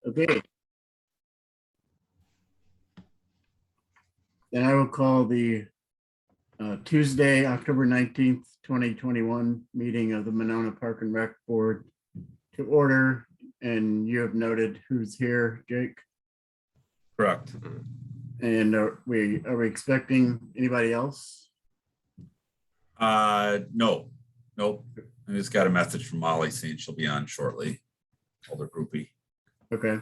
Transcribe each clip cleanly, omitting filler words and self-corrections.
Okay. Then I will call the Tuesday, October 19th, 2021 meeting of the Monona Park and Rec Board to order. And you have noted who's here, Jake? Correct. And are we expecting anybody else? No, nope. I just got a message from Molly saying she'll be on shortly. Older groupie. Okay.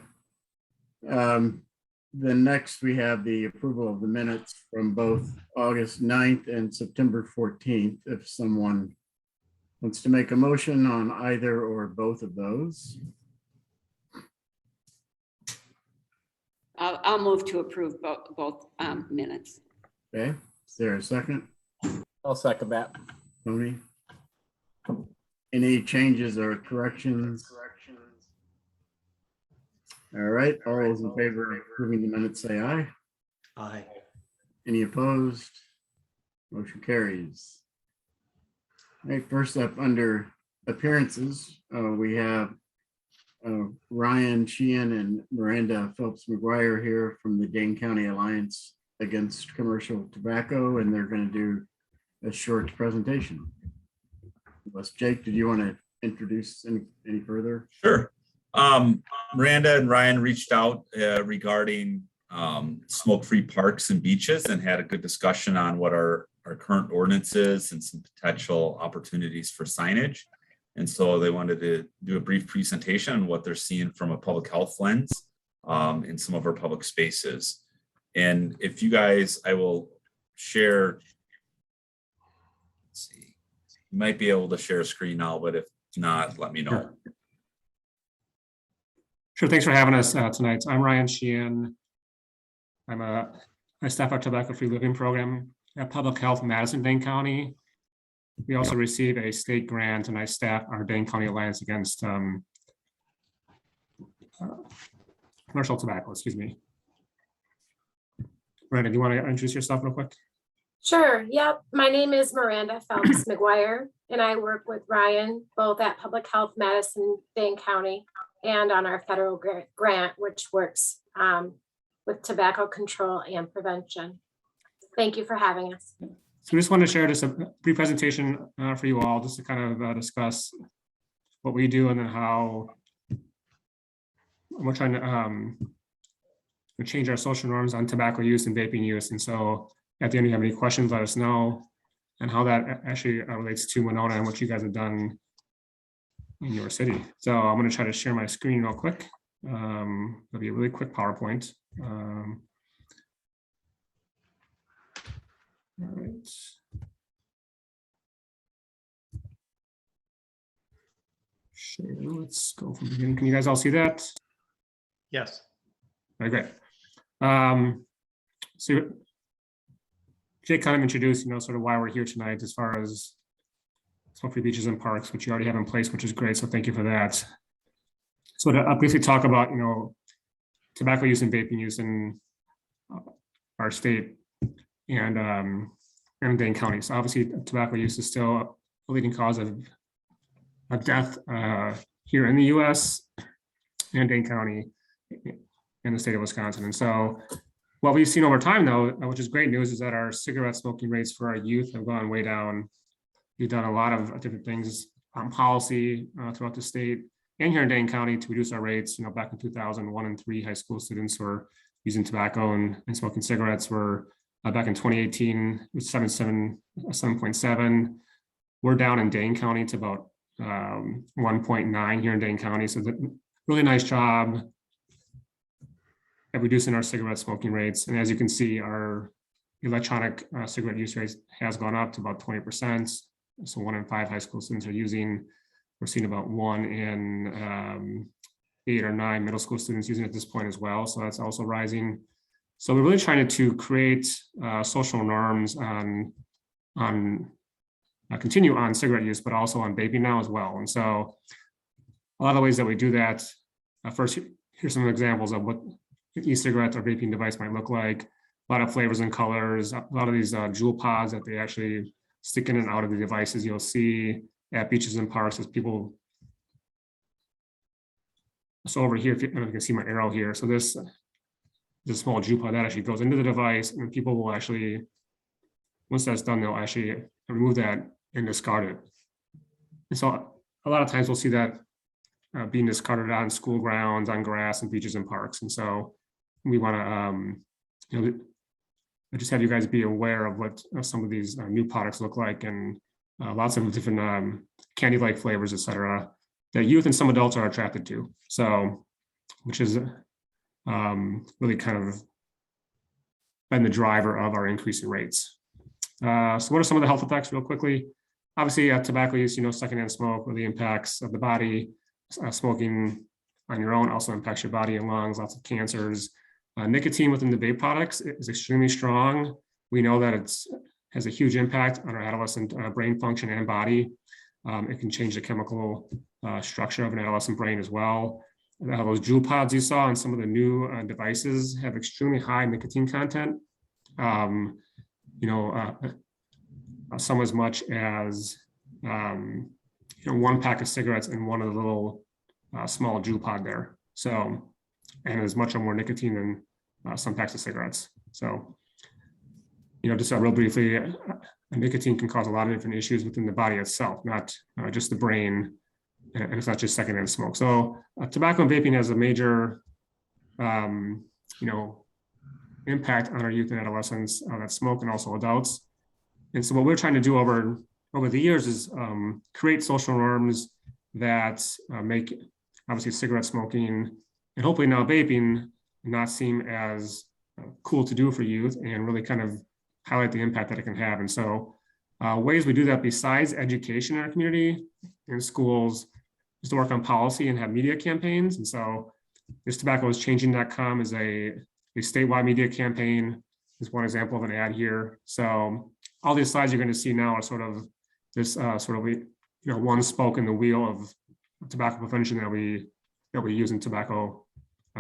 Then next we have the approval of the minutes from both August 9th and September 14th. If someone wants to make a motion on either or both of those. I'll move to approve both minutes. Okay, is there a second? I'll second that. Tony? Any changes or corrections? All right, all those in favor of approving the minutes, say aye. Aye. Any opposed? Motion carries. All right, first up under appearances, we have Ryan Sheehan and Miranda Phelps McGuire here from the Dane County Alliance Against Commercial Tobacco, and they're going to do a short presentation. Jake, did you want to introduce any further? Sure. Miranda and Ryan reached out regarding smoke-free parks and beaches and had a good discussion on what our current ordinance is and some potential opportunities for signage. And so they wanted to do a brief presentation on what they're seeing from a public health lens in some of our public spaces. And if you guys, I will share, let's see, you might be able to share a screen now, but if not, let me know. Sure, thanks for having us tonight. I'm Ryan Sheehan. I staff our tobacco-free living program at Public Health Madison, Dane County. We also receive a state grant, and I staff our Dane County Alliance Against Commercial Tobacco, excuse me. Miranda, do you want to introduce yourself real quick? Sure. Yep. My name is Miranda Phelps McGuire, and I work with Ryan both at Public Health Madison, Dane County, and on our federal grant, which works with tobacco control and prevention. Thank you for having us. So we just wanted to share just a brief presentation for you all, just to kind of discuss what we do and then how we're trying to change our social norms on tobacco use and vaping use. And so at the end, if you have any questions, let us know, and how that actually relates to Monona and what you guys have done in your city. So I'm going to try to share my screen real quick. It'll be a really quick PowerPoint. All right. Sure, let's go from the beginning. Can you guys all see that? Yes. Very great. So Jake kind of introduced, sort of why we're here tonight as far as smoke-free beaches and parks, which you already have in place, which is great. So thank you for that. So to briefly talk about, tobacco use and vaping use in our state and Dane County. So obviously tobacco use is still a leading cause of death here in the US and Dane County in the state of Wisconsin. And so what we've seen over time, though, which is great news, is that our cigarette smoking rates for our youth have gone way down. We've done a lot of different things on policy throughout the state and here in Dane County to reduce our rates. Back in 2000, 1 in 3 high school students were using tobacco and smoking cigarettes. Were back in 2018, it was 7.7. We're down in Dane County to about 1.9 here in Dane County. So really nice job at reducing our cigarette smoking rates. And as you can see, our electronic cigarette use rate has gone up to about 20%. So 1 in 5 high school students are using. We're seeing about 1 in 8 or 9 middle school students using it at this point as well. So that's also rising. So we're really trying to create social norms on continue on cigarette use, but also on vaping now as well. And so a lot of ways that we do that. First, here's some examples of what an e-cigarette or vaping device might look like. A lot of flavors and colors, a lot of these jewel pods that they actually stick in and out of the devices you'll see at beaches and parks as people So over here, if you, I don't know if you can see my arrow here. So this is a small juice pod that actually goes into the device, and people will actually, once that's done, they'll actually remove that and discard it. And so a lot of times we'll see that being discarded on school grounds, on grass and beaches and parks. And so we want to, you know, I just have you guys be aware of what some of these new products look like, and lots of different candy-like flavors, et cetera, that youth and some adults are attracted to. So, which is really kind of been the driver of our increasing rates. So what are some of the health effects real quickly? Obviously, tobacco use, secondhand smoke really impacts of the body. Smoking on your own also impacts your body and lungs, lots of cancers. Nicotine within the vape products is extremely strong. We know that it has a huge impact on our adolescent brain function and body. It can change the chemical structure of an adolescent brain as well. Those jewel pods you saw on some of the new devices have extremely high nicotine content. Some as much as 1 pack of cigarettes in one of the little small jewel pod there. So, and as much or more nicotine than some packs of cigarettes. So, just real briefly, nicotine can cause a lot of different issues within the body itself, not just the brain, and it's not just secondhand smoke. So tobacco and vaping has a major, impact on our youth and adolescents that smoke, and also adults. And so what we're trying to do over the years is create social norms that make, obviously, cigarette smoking and hopefully now vaping not seem as cool to do for youth, and really kind of highlight the impact that it can have. And so ways we do that besides education in our community, in schools, is to work on policy and have media campaigns. And so this TobaccoIsChanging.com is a statewide media campaign. Is one example of an ad here. So all these slides you're going to see now are sort of this one spoke in the wheel of tobacco prevention that we use in tobacco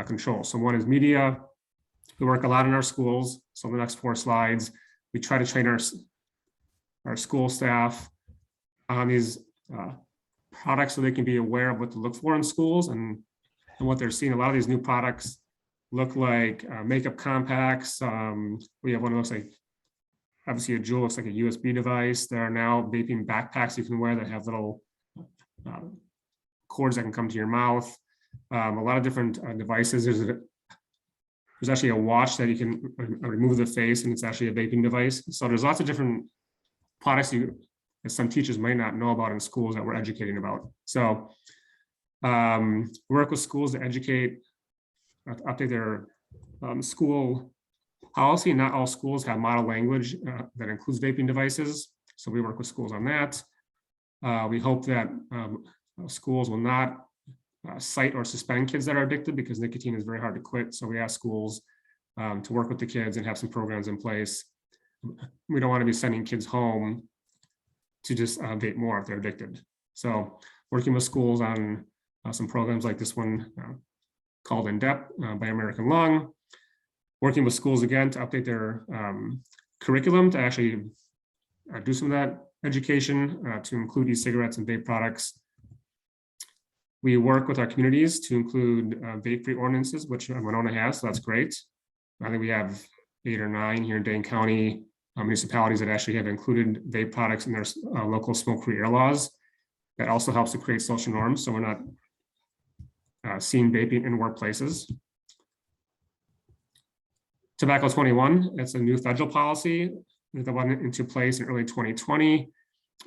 control. So one is media. We work a lot in our schools. So the next 4 slides, we try to train our school staff on these products so they can be aware of what to look for in schools and what they're seeing. A lot of these new products look like makeup compacts. We have one that looks like, obviously a jewel looks like a USB device. There are now vaping backpacks you can wear that have little cords that can come to your mouth. A lot of different devices. There's actually a watch that you can remove the face, and it's actually a vaping device. So there's lots of different products that some teachers might not know about in schools that we're educating about. So work with schools to educate, update their school policy. Not all schools have model language that includes vaping devices. So we work with schools on that. We hope that schools will not cite or suspend kids that are addicted, because nicotine is very hard to quit. So we ask schools to work with the kids and have some programs in place. We don't want to be sending kids home to just vape more if they're addicted. So working with schools on some programs like this one called In Depth by American Lung. Working with schools again to update their curriculum to actually do some of that education to include e-cigarettes and vape products. We work with our communities to include vape-free ordinances, which Winona has, so that's great. I think we have 8 or 9 here in Dane County municipalities that actually have included vape products in their local smoke-free air laws. That also helps to create social norms, so we're not seeing vaping in workplaces. Tobacco 21, it's a new federal policy that went into place in early 2020.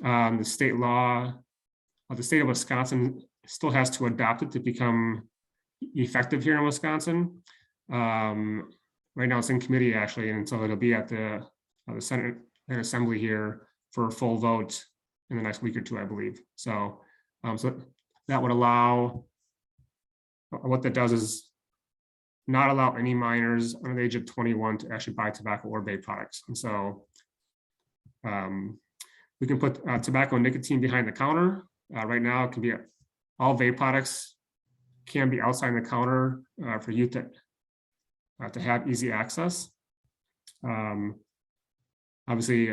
The state law of the state of Wisconsin still has to adopt it to become effective here in Wisconsin. Right now it's in committee actually, and so it'll be at the Senate and Assembly here for a full vote in the next week or 2, I believe. So, so that would allow, what that does is not allow any minors under the age of 21 to actually buy tobacco or vape products. And so we can put tobacco and nicotine behind the counter. Right now it can be all vape products can be outside the counter for youth to have easy access. Obviously,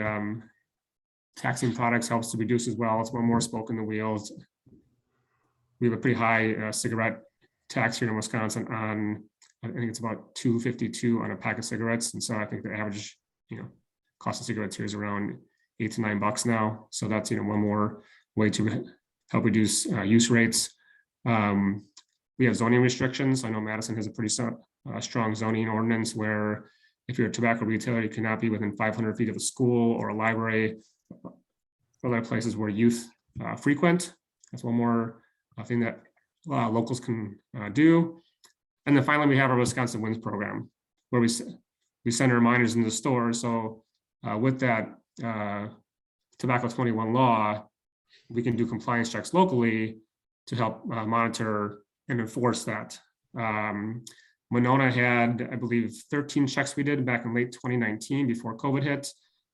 taxing products helps to reduce as well. It's one more spoke in the wheels. We have a pretty high cigarette tax here in Wisconsin on, I think it's about $2.52 on a pack of cigarettes. And so I think the average, cost of cigarettes here is around $8 to $9 now. So that's, one more way to help reduce use rates. We have zoning restrictions. I know Madison has a pretty strong zoning ordinance where if you're a tobacco retailer, you cannot be within 500 feet of a school or a library, or other places where youth frequent. That's one more thing that locals can do. And then finally, we have our Wisconsin Wins program, where we send reminders in the store. So with that Tobacco 21 law, we can do compliance checks locally to help monitor and enforce that. Monona had, I believe, 13 checks we did back in late 2019 before COVID hit,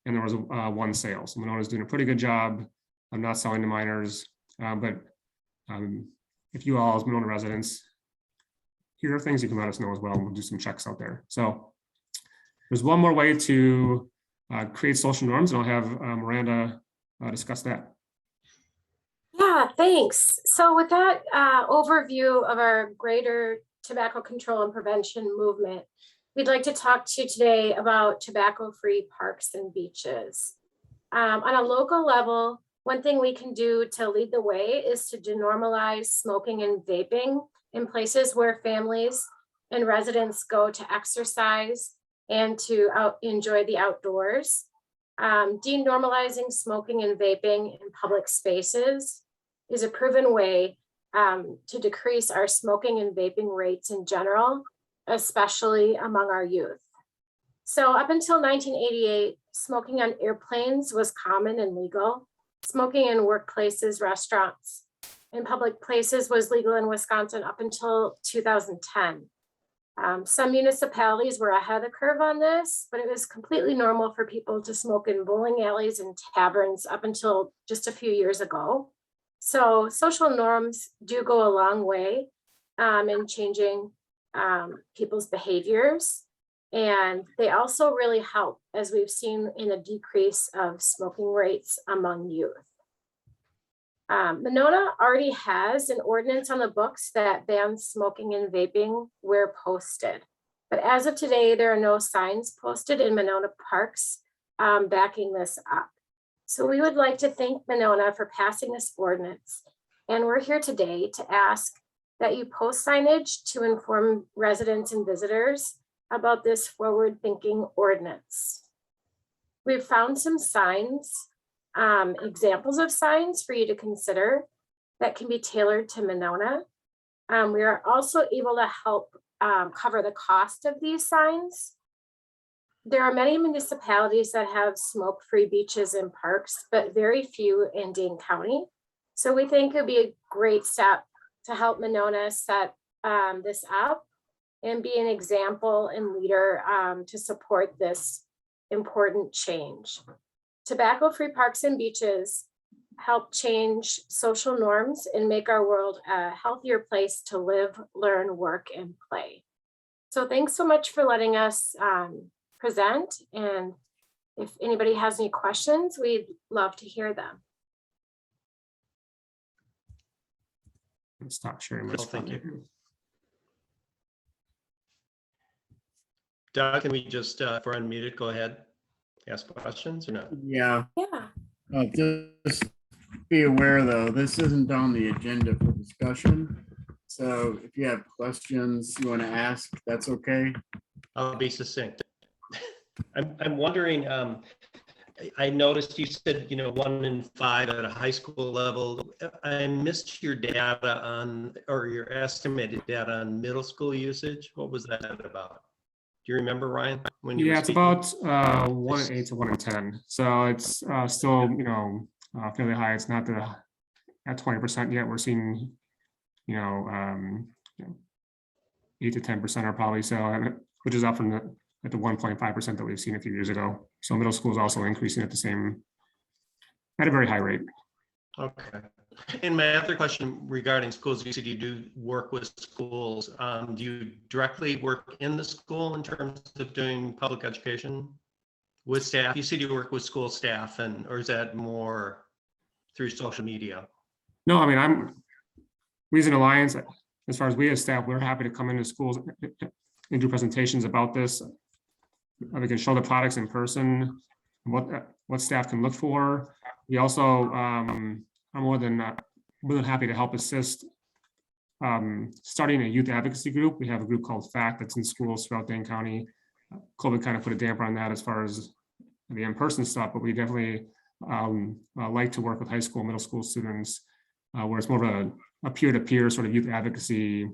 and there was one sale. So Monona's doing a pretty good job of not selling to minors. But if you all as Monona residents hear things, you can let us know as well. We'll do some checks out there. So there's one more way to create social norms, and I'll have Miranda discuss that. Yeah, thanks. So with that overview of our greater tobacco control and prevention movement, we'd like to talk to you today about tobacco-free parks and beaches. On a local level, one thing we can do to lead the way is to denormalize smoking and vaping in places where families and residents go to exercise and to enjoy the outdoors. Denormalizing smoking and vaping in public spaces is a proven way to decrease our smoking and vaping rates in general, especially among our youth. So up until 1988, smoking on airplanes was common and legal. Smoking in workplaces, restaurants, and public places was legal in Wisconsin up until 2010. Some municipalities were ahead of the curve on this, but it was completely normal for people to smoke in bowling alleys and taverns up until just a few years ago. So social norms do go a long way in changing people's behaviors. And they also really help, as we've seen in a decrease of smoking rates among youth. Monona already has an ordinance on the books that bans smoking and vaping where posted. But as of today, there are no signs posted in Monona parks backing this up. So we would like to thank Monona for passing this ordinance. And we're here today to ask that you post signage to inform residents and visitors about this forward-thinking ordinance. We've found some signs, examples of signs for you to consider that can be tailored to Monona. We are also able to help cover the cost of these signs. There are many municipalities that have smoke-free beaches and parks, but very few in Dane County. So we think it would be a great step to help Monona set this up and be an example and leader to support this important change. Tobacco-free parks and beaches help change social norms and make our world a healthier place to live, learn, work, and play. So thanks so much for letting us present. And if anybody has any questions, we'd love to hear them. Stop sharing my Cool, thank screen. you. Doug, can we just, if we're unmuted, go ahead, ask questions or no? Yeah, Yeah. just be aware though, this isn't on the agenda for discussion. So if you have questions you want to ask, that's okay. I'll be succinct. I'm wondering, I noticed you said, 1 in 5 at a high school level. I missed your data on, or your estimated data on middle school usage. What was that about? Do you remember, Ryan? When you were Yeah, it's speaking? about 1 in 8 to 1 in 10. So it's still, fairly high. It's not at 20% yet. We're seeing, 8 to 10% are probably so, which is up from the 1.5% that we've seen a few years ago. So middle school is also increasing at a very high rate. Okay. And my other question regarding schools, you said you do work with schools. Do you directly work in the school in terms of doing public education with staff? You said you work with school staff, or is that more through social media? No, I mean, Reason Alliance, as far as we as staff, we're happy to come into schools and do presentations about this. We can show the products in person, what staff can look for. We also are more than happy to help assist starting a youth advocacy group. We have a group called FACT that's in schools throughout Dane County. COVID kind of put a damper on that as far as the in-person stuff, but we definitely like to work with high school, middle school students, where it's more of a peer-to-peer sort of youth advocacy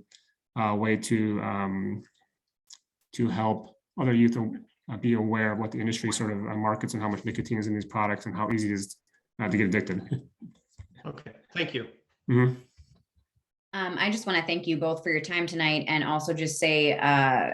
way to help other youth be aware of what the industry sort of markets and how much nicotine is in these products and how easy it is to get addicted. Okay, thank you. Mhm. I just want to thank you both for your time tonight and also just say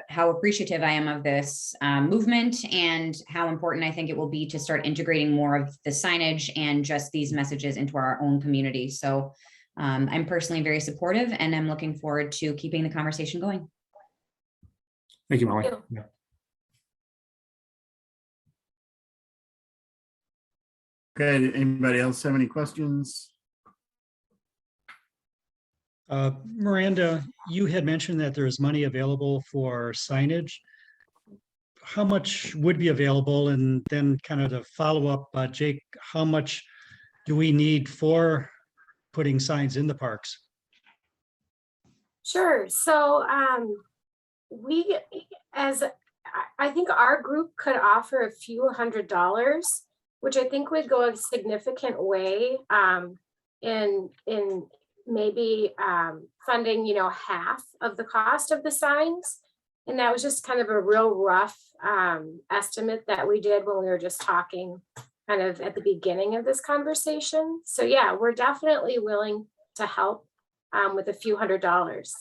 how appreciative I am of this movement and how important I think it will be to start integrating more of the signage and just these messages into our own community. So I'm personally very supportive and I'm looking forward to keeping the conversation going. Thank you, Molly. Thank Yeah. Okay, anybody else have any questions? Miranda, you had mentioned that there is money available for signage. How much would be available? And then kind of the follow-up, Jake, how much do we need for putting signs in the parks? Sure. So I think our group could offer a few $100s, which I think would go a significant way in maybe funding, half of the cost of the signs. And that was just kind of a real rough estimate that we did when we were just talking kind of at the beginning of this conversation. So yeah, we're definitely willing to help with a few $100s.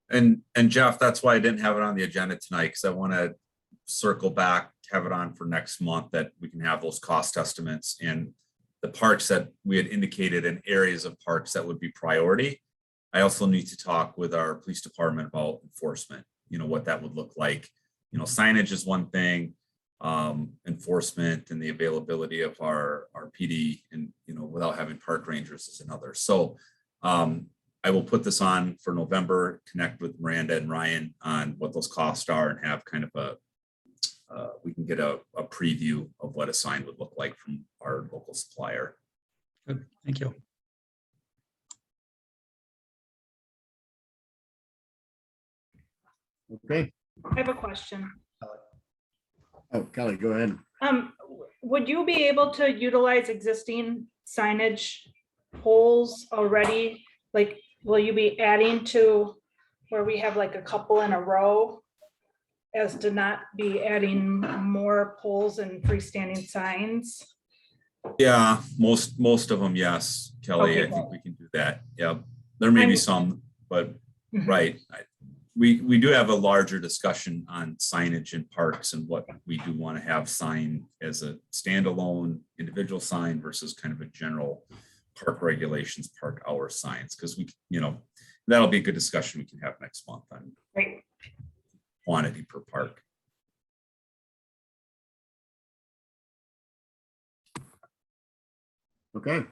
And Jeff, that's why I didn't have it on the agenda tonight, because I want to circle back, have it on for next month, that we can have those cost estimates and the parks that we had indicated in areas of parks that would be priority. I also need to talk with our police department about enforcement, what that would look like. Signage is one thing, enforcement and the availability of our PD and, without having park rangers is another. So I will put this on for November, connect with Miranda and Ryan on what those costs are and have kind of we can get a preview of what a sign would look like from our local supplier. Good, thank you. Okay. I have a question. Oh, Kelly, go ahead. Would you be able to utilize existing signage poles already? Like, will you be adding to where we have like a couple in a row as to not be adding more poles and freestanding signs? Yeah, most of them, yes, Kelly. Okay. I think we can do that. Yeah, there may be some, but Mhm. right. We do have a larger discussion on signage in parks and what we do want to have sign as a standalone individual sign versus kind of a general park regulations, park hour signs, because that'll be a good discussion we can have next month on Right. quantity per park. Okay.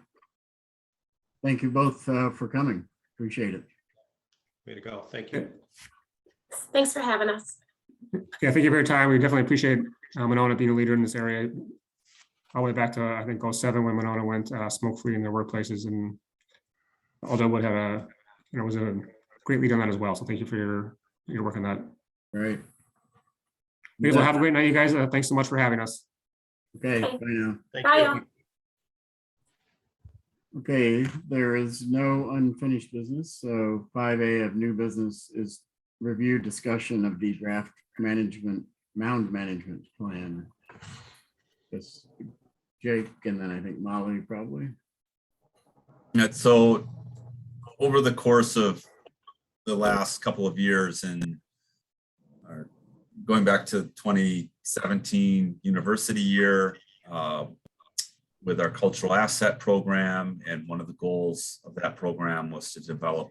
Thank you both for coming. Appreciate it. Way to go. Thank you. Thanks for having us. Yeah, thank you for your time. We definitely appreciate Monona being a leader in this area. All the way back to, I think, 2007 when Monona went smoke-free in their workplaces, and Aldo would have was a great leader on that as well. So thank you for your work on that. All right. You guys will have a great night, you guys. Thanks so much for having us. Okay, bye now. Thank Bye, you. y'all. Okay, there is no unfinished business, so 5A of new business is review discussion of the draft mound management plan. Yes, Jake, and then I think Molly probably. Yeah, so over the course of the last couple of years and going back to 2017 university year, with our cultural asset program, and one of the goals of that program was to develop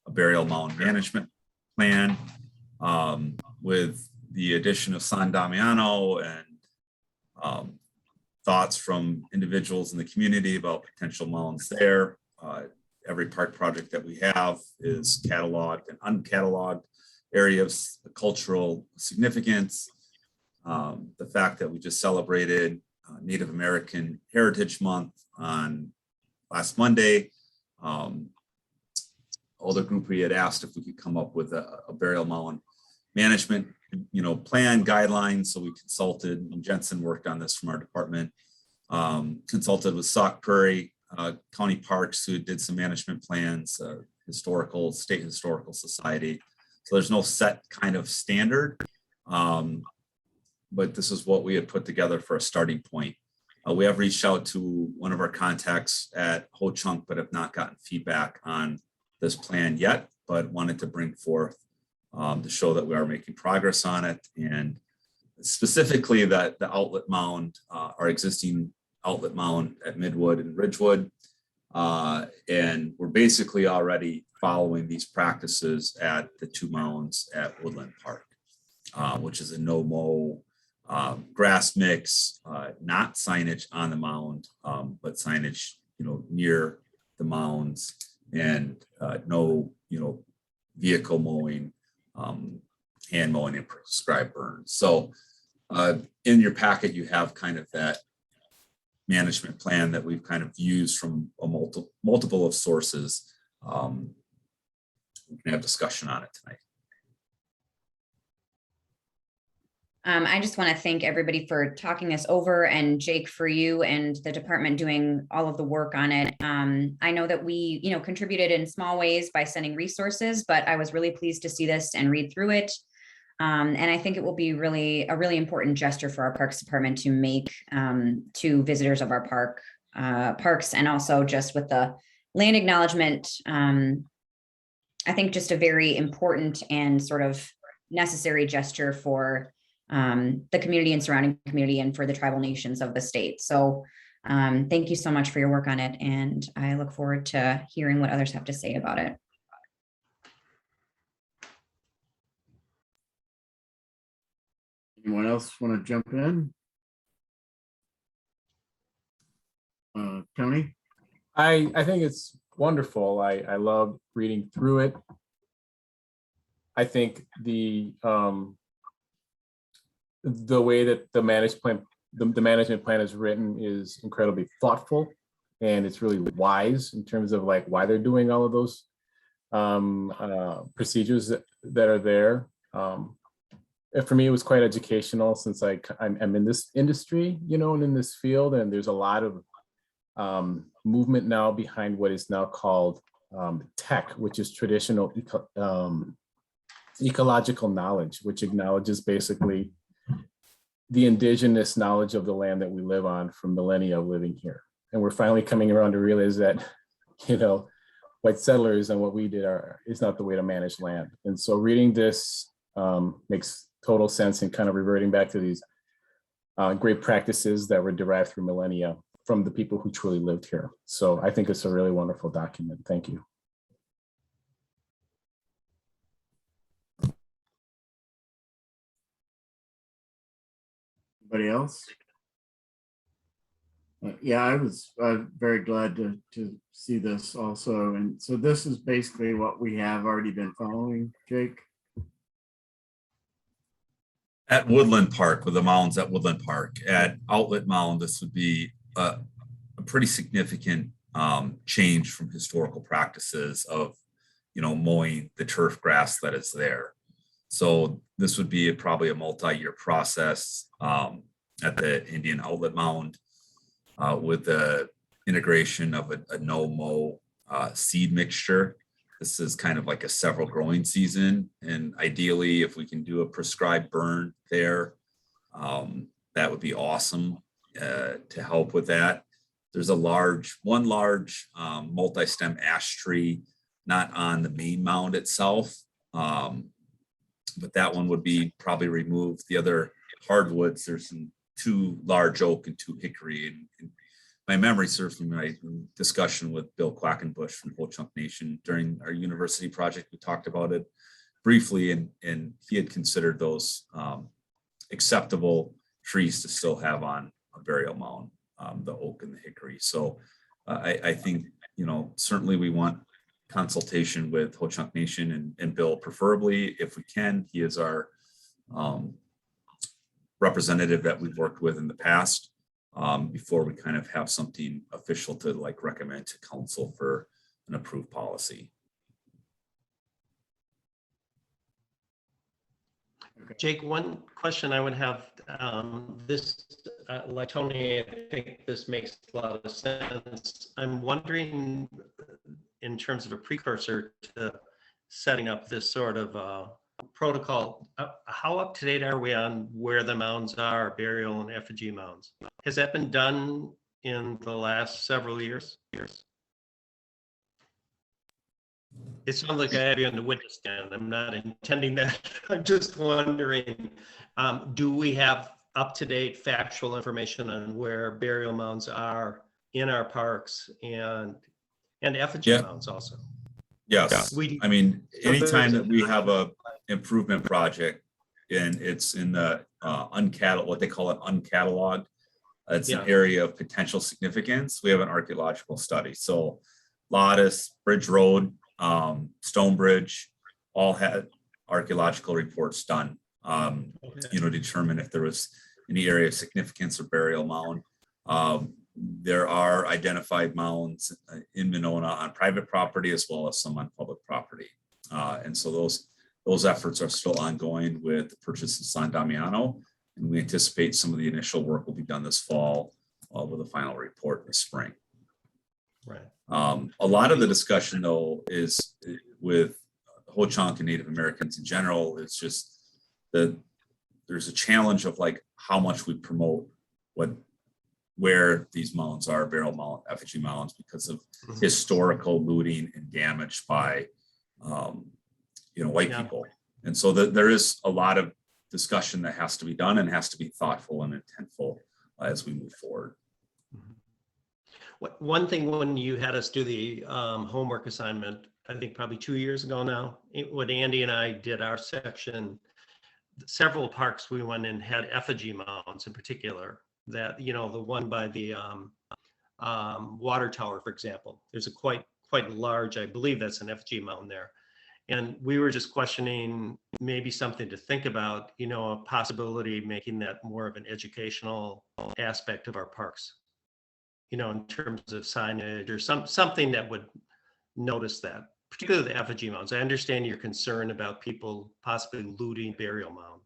a burial mound management plan. With the addition of San Damiano and thoughts from individuals in the community about potential mounds there. Every park project that we have is cataloged and uncatalogued areas, the cultural significance, the fact that we just celebrated Native American Heritage Month on last Monday. Older group, we had asked if we could come up with a burial mound management, plan guidelines. So we consulted, and Jensen worked on this from our department, consulted with Sauk Prairie County Parks, who did some management plans, State Historical Society. So there's no set kind of standard, but this is what we had put together for a starting point. We have reached out to one of our contacts at Ho Chunk, but have not gotten feedback on this plan yet, but wanted to bring forth to show that we are making progress on it. And specifically that the outlet mound, our existing outlet mound at Midwood and Ridgewood. And we're basically already following these practices at the 2 mounds at Woodland Park, which is a no-mow grass mix, not signage on the mound, but signage, near the mounds, and no, vehicle mowing, hand mowing, and prescribed burns. So in your packet, you have kind of that management plan that we've kind of used from a multiple of sources. We can have discussion on it tonight. I just want to thank everybody for talking this over, and Jake, for you and the department doing all of the work on it. I know that we, contributed in small ways by sending resources, but I was really pleased to see this and read through it. And I think it will be a really important gesture for our Parks Department to make to visitors of our parks, and also just with the land acknowledgement. I think just a very important and sort of necessary gesture for the community and surrounding community, and for the tribal nations of the state. So thank you so much for your work on it, and I look forward to hearing what others have to say about it. Anyone else want to jump in? Tony? I think it's wonderful. I love reading through it. I think the way that the management plan is written is incredibly thoughtful, and it's really wise in terms of like why they're doing all of those procedures that are there. And for me, it was quite educational, since I'm in this industry, and in this field, and there's a lot of movement now behind what is now called tech, which is traditional ecological knowledge, which acknowledges basically the indigenous knowledge of the land that we live on from millennia of living here. And we're finally coming around to realize that, white settlers and what we did is not the way to manage land. And so reading this makes total sense, and kind of reverting back to these great practices that were derived through millennia from the people who truly lived here. So I think it's a really wonderful document. Thank you. Anybody else? Yeah, I was very glad to see this also. And so this is basically what we have already been following, Jake. At Woodland Park, with the mounds at Woodland Park, at Outlet Mound, this would be a pretty significant change from historical practices of, mowing the turf grass that is there. So this would be probably a multi-year process at the Indian Outlet Mound with the integration of a no-mow seed mixture. This is kind of like a several growing season. And ideally, if we can do a prescribed burn there, that would be awesome to help with that. There's one large multi-stem ash tree, not on the main mound itself, but that one would be probably removed. The other hardwoods, there's 2 large oak and 2 hickory. And my memory serves from my discussion with Bill Quackenbush from Ho Chunk Nation during our university project. We talked about it briefly, and he had considered those acceptable trees to still have on burial mound, the oak and the hickory. So I think, certainly we want consultation with Ho-Chunk Nation and Bill, preferably if we can. He is our representative that we've worked with in the past, before we kind of have something official to like recommend to council for an approved policy. Jake, one question I would have, like Tony, I think this makes a lot of sense. I'm wondering, in terms of a precursor to setting up this sort of protocol, how up to date are we on where the mounds are, burial and effigy mounds? Has that been done in the last several years? It sounds like I have you on the witness stand. I'm not intending that. I'm just wondering, do we have up-to-date factual information on where burial mounds are in our parks and effigy mounds also? Yes. I mean, anytime that we have a improvement project and it's in the what they call it uncatalogued, it's an area of potential significance, we have an archaeological study. So Lottis, Bridge Road, Stonebridge, all had archaeological reports done, determine if there was any area of significance or burial mound. There are identified mounds in Monona on private property as well as some on public property. And so those efforts are still ongoing with the purchase of San Damiano. And we anticipate some of the initial work will be done this fall with a final report in the spring. Right. A lot of the discussion, though, is with Ho-Chunk and Native Americans in general. It's just that there's a challenge of like how much we promote where these mounds are, burial mound, effigy mounds, because of historical looting and damage by white people. And so there is a lot of discussion that has to be done and has to be thoughtful and intentful as we move forward. One thing, when you had us do the homework assignment, I think probably 2 years ago now, when Andy and I did our section, several parks we went and had effigy mounds in particular, that, the one by the water tower, for example, there's a quite large, I believe that's an effigy mound there. And we were just questioning maybe something to think about, a possibility making that more of an educational aspect of our parks, in terms of signage or something that would notice that, particularly the effigy mounds. I understand your concern about people possibly looting burial mound.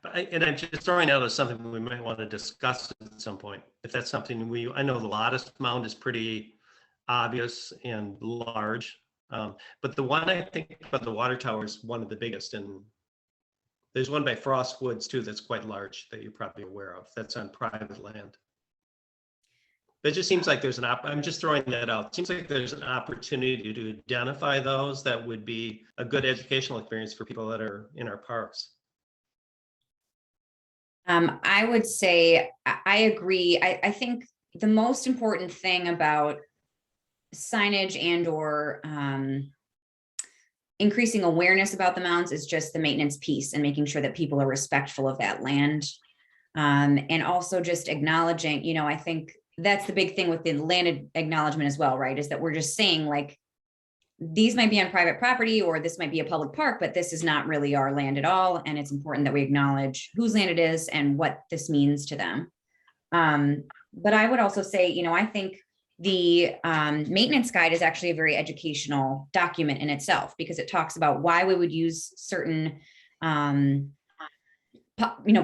I'm just throwing out as something we might want to discuss at some point. If that's something I know the Lottis mound is pretty obvious and large, but the one I think about the water tower is one of the biggest, and there's one by Frost Woods too that's quite large that you're probably aware of. That's on private land. But it just seems like I'm just throwing that out. It seems like there's an opportunity to identify those that would be a good educational experience for people that are in our parks. I would say I agree. I think the most important thing about signage and or increasing awareness about the mounds is just the maintenance piece and making sure that people are respectful of that land. And also just acknowledging, I think that's the big thing with the land acknowledgement as well, right? Is that we're just saying like, these might be on private property or this might be a public park, but this is not really our land at all. And it's important that we acknowledge whose land it is and what this means to them. But I would also say, I think the maintenance guide is actually a very educational document in itself, because it talks about why we would use certain,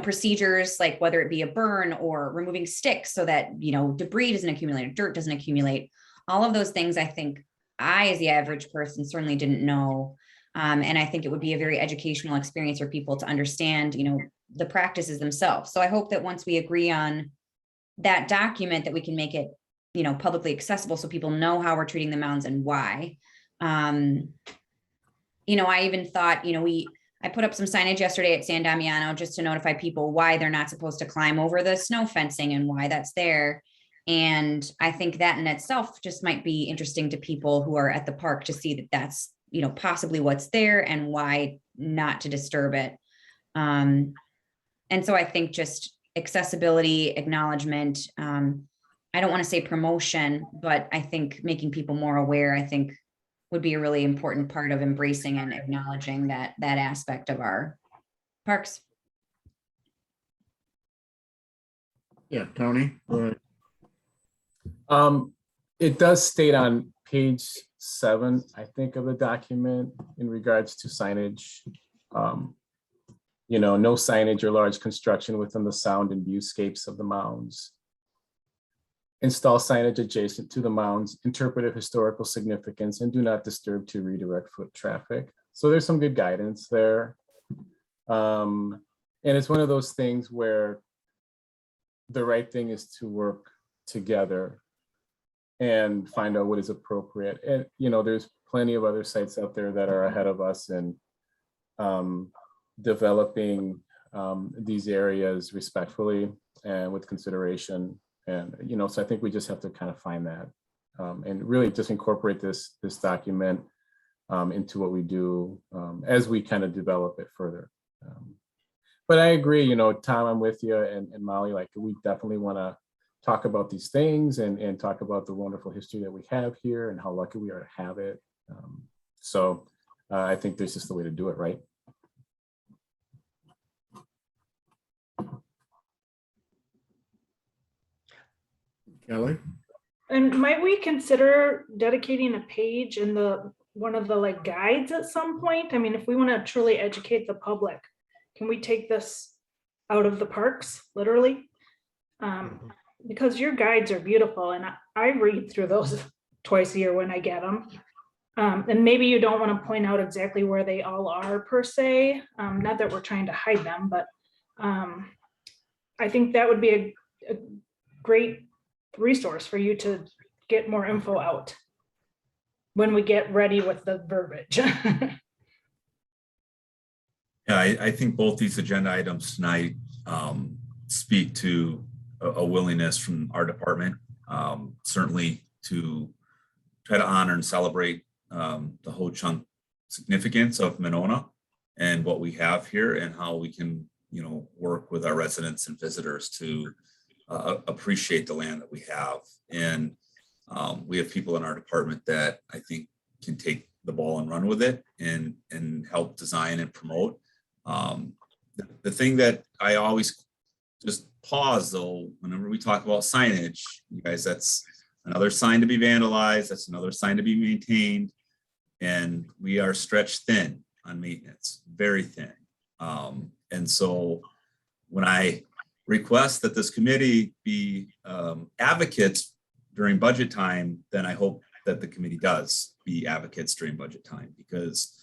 procedures, like whether it be a burn or removing sticks so that, debris doesn't accumulate, dirt doesn't accumulate. All of those things, I think I, as the average person, certainly didn't know. And I think it would be a very educational experience for people to understand, the practices themselves. So I hope that once we agree on that document, that we can make it, publicly accessible so people know how we're treating the mounds and why. I even thought, I put up some signage yesterday at San Damiano just to notify people why they're not supposed to climb over the snow fencing and why that's there. And I think that in itself just might be interesting to people who are at the park to see that that's, possibly what's there and why not to disturb it. And so I think just accessibility, acknowledgement, I don't want to say promotion, but I think making people more aware, I think would be a really important part of embracing and acknowledging that aspect of our parks. Yeah, Tony, go ahead. It does state on page 7, I think, of the document in regards to signage. No signage or large construction within the sound and viewscapes of the mounds. Install signage adjacent to the mounds, interpretive historical significance, and do not disturb to redirect foot traffic. So there's some good guidance there. And it's one of those things where the right thing is to work together and find out what is appropriate. And, there's plenty of other sites out there that are ahead of us in developing these areas respectfully and with consideration. And, so I think we just have to kind of find that and really just incorporate this document into what we do as we kind of develop it further. But I agree, Tom, I'm with you, and Molly, like, we definitely want to talk about these things and talk about the wonderful history that we have here and how lucky we are to have it. So I think there's just a way to do it, right? Kelly? And might we consider dedicating a page in one of the guides at some point? I mean, if we want to truly educate the public, can we take this out of the parks, literally? Because your guides are beautiful, and I read through those twice a year when I get them. And maybe you don't want to point out exactly where they all are per se, not that we're trying to hide them, but I think that would be a great resource for you to get more info out when we get ready with the verbiage. Yeah, I think both these agenda items tonight speak to a willingness from our department, certainly to try to honor and celebrate the Ho Chunk significance of Monona and what we have here, and how we can, work with our residents and visitors to appreciate the land that we have. And we have people in our department that I think can take the ball and run with it and help design and promote. The thing that I always just pause, though, whenever we talk about signage, you guys, that's another sign to be vandalized, that's another sign to be maintained, and we are stretched thin on maintenance, very thin. And so when I request that this committee be advocates during budget time, then I hope that the committee does be advocates during budget time, because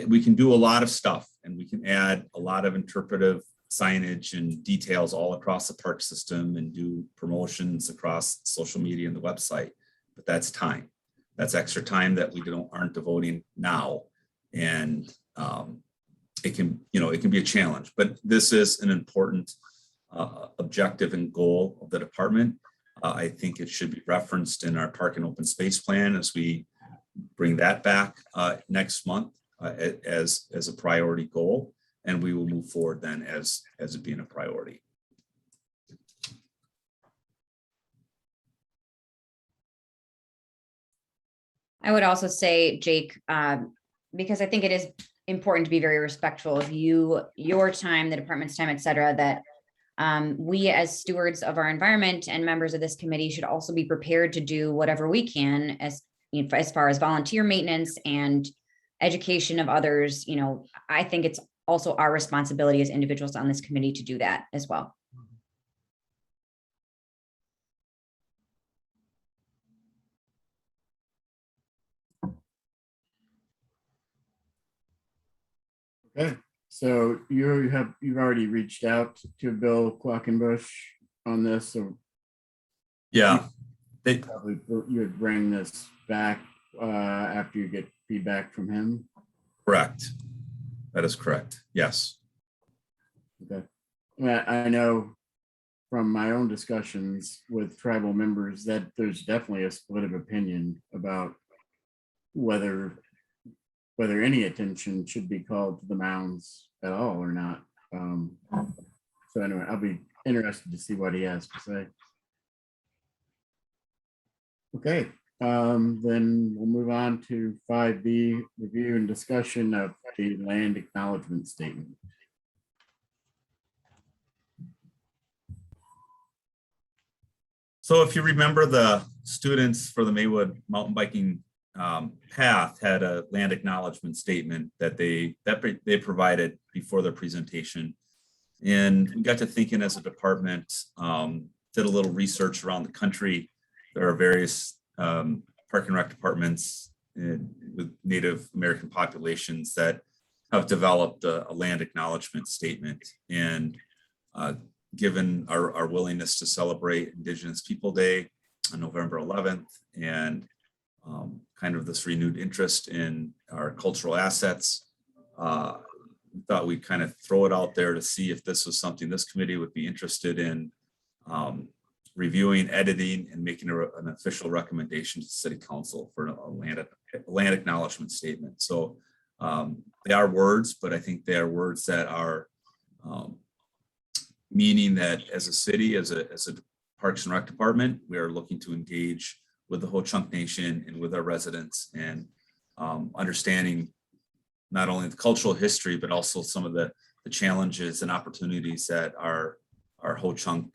we can do a lot of stuff and we can add a lot of interpretive signage and details all across the park system and do promotions across social media and the website. But that's time. That's extra time that we aren't devoting now. And it can be a challenge, but this is an important objective and goal of the department. I think it should be referenced in our park and open space plan as we bring that back next month as a priority goal, and we will move forward then as it being a priority. I would also say, Jake, because I think it is important to be very respectful of your time, the department's time, et cetera, that we as stewards of our environment and members of this committee should also be prepared to do whatever we can as far as volunteer maintenance and education of others. I think it's also our responsibility as individuals on this committee to do that as well. Okay, so you've already reached out to Bill Quackenbush on this, so Yeah, probably you would bring this back after you get feedback from him. correct. That is correct. Yes. Okay. I know from my own discussions with tribal members that there's definitely a split of opinion about whether any attention should be called to the mounds at all or not. So anyway, I'll be interested to see what he has to say. Okay, then we'll move on to 5B, review and discussion of the land acknowledgement statement. So if you remember, the students for the Maywood mountain biking path had a land acknowledgement statement that they provided before their presentation. And we got to thinking as a department, did a little research around the country. There are various park and rec departments with Native American populations that have developed a land acknowledgement statement. And given our willingness to celebrate Indigenous People Day on November 11th and kind of this renewed interest in our cultural assets, we thought we'd kind of throw it out there to see if this was something this committee would be interested in reviewing, editing, and making an official recommendation to City Council for a land acknowledgement statement. So they are words, but I think they are words that are meaning that as a city, as a Parks and Rec department, we are looking to engage with the Ho-Chunk Nation and with our residents, and understanding not only the cultural history, but also some of the challenges and opportunities that our Ho-Chunk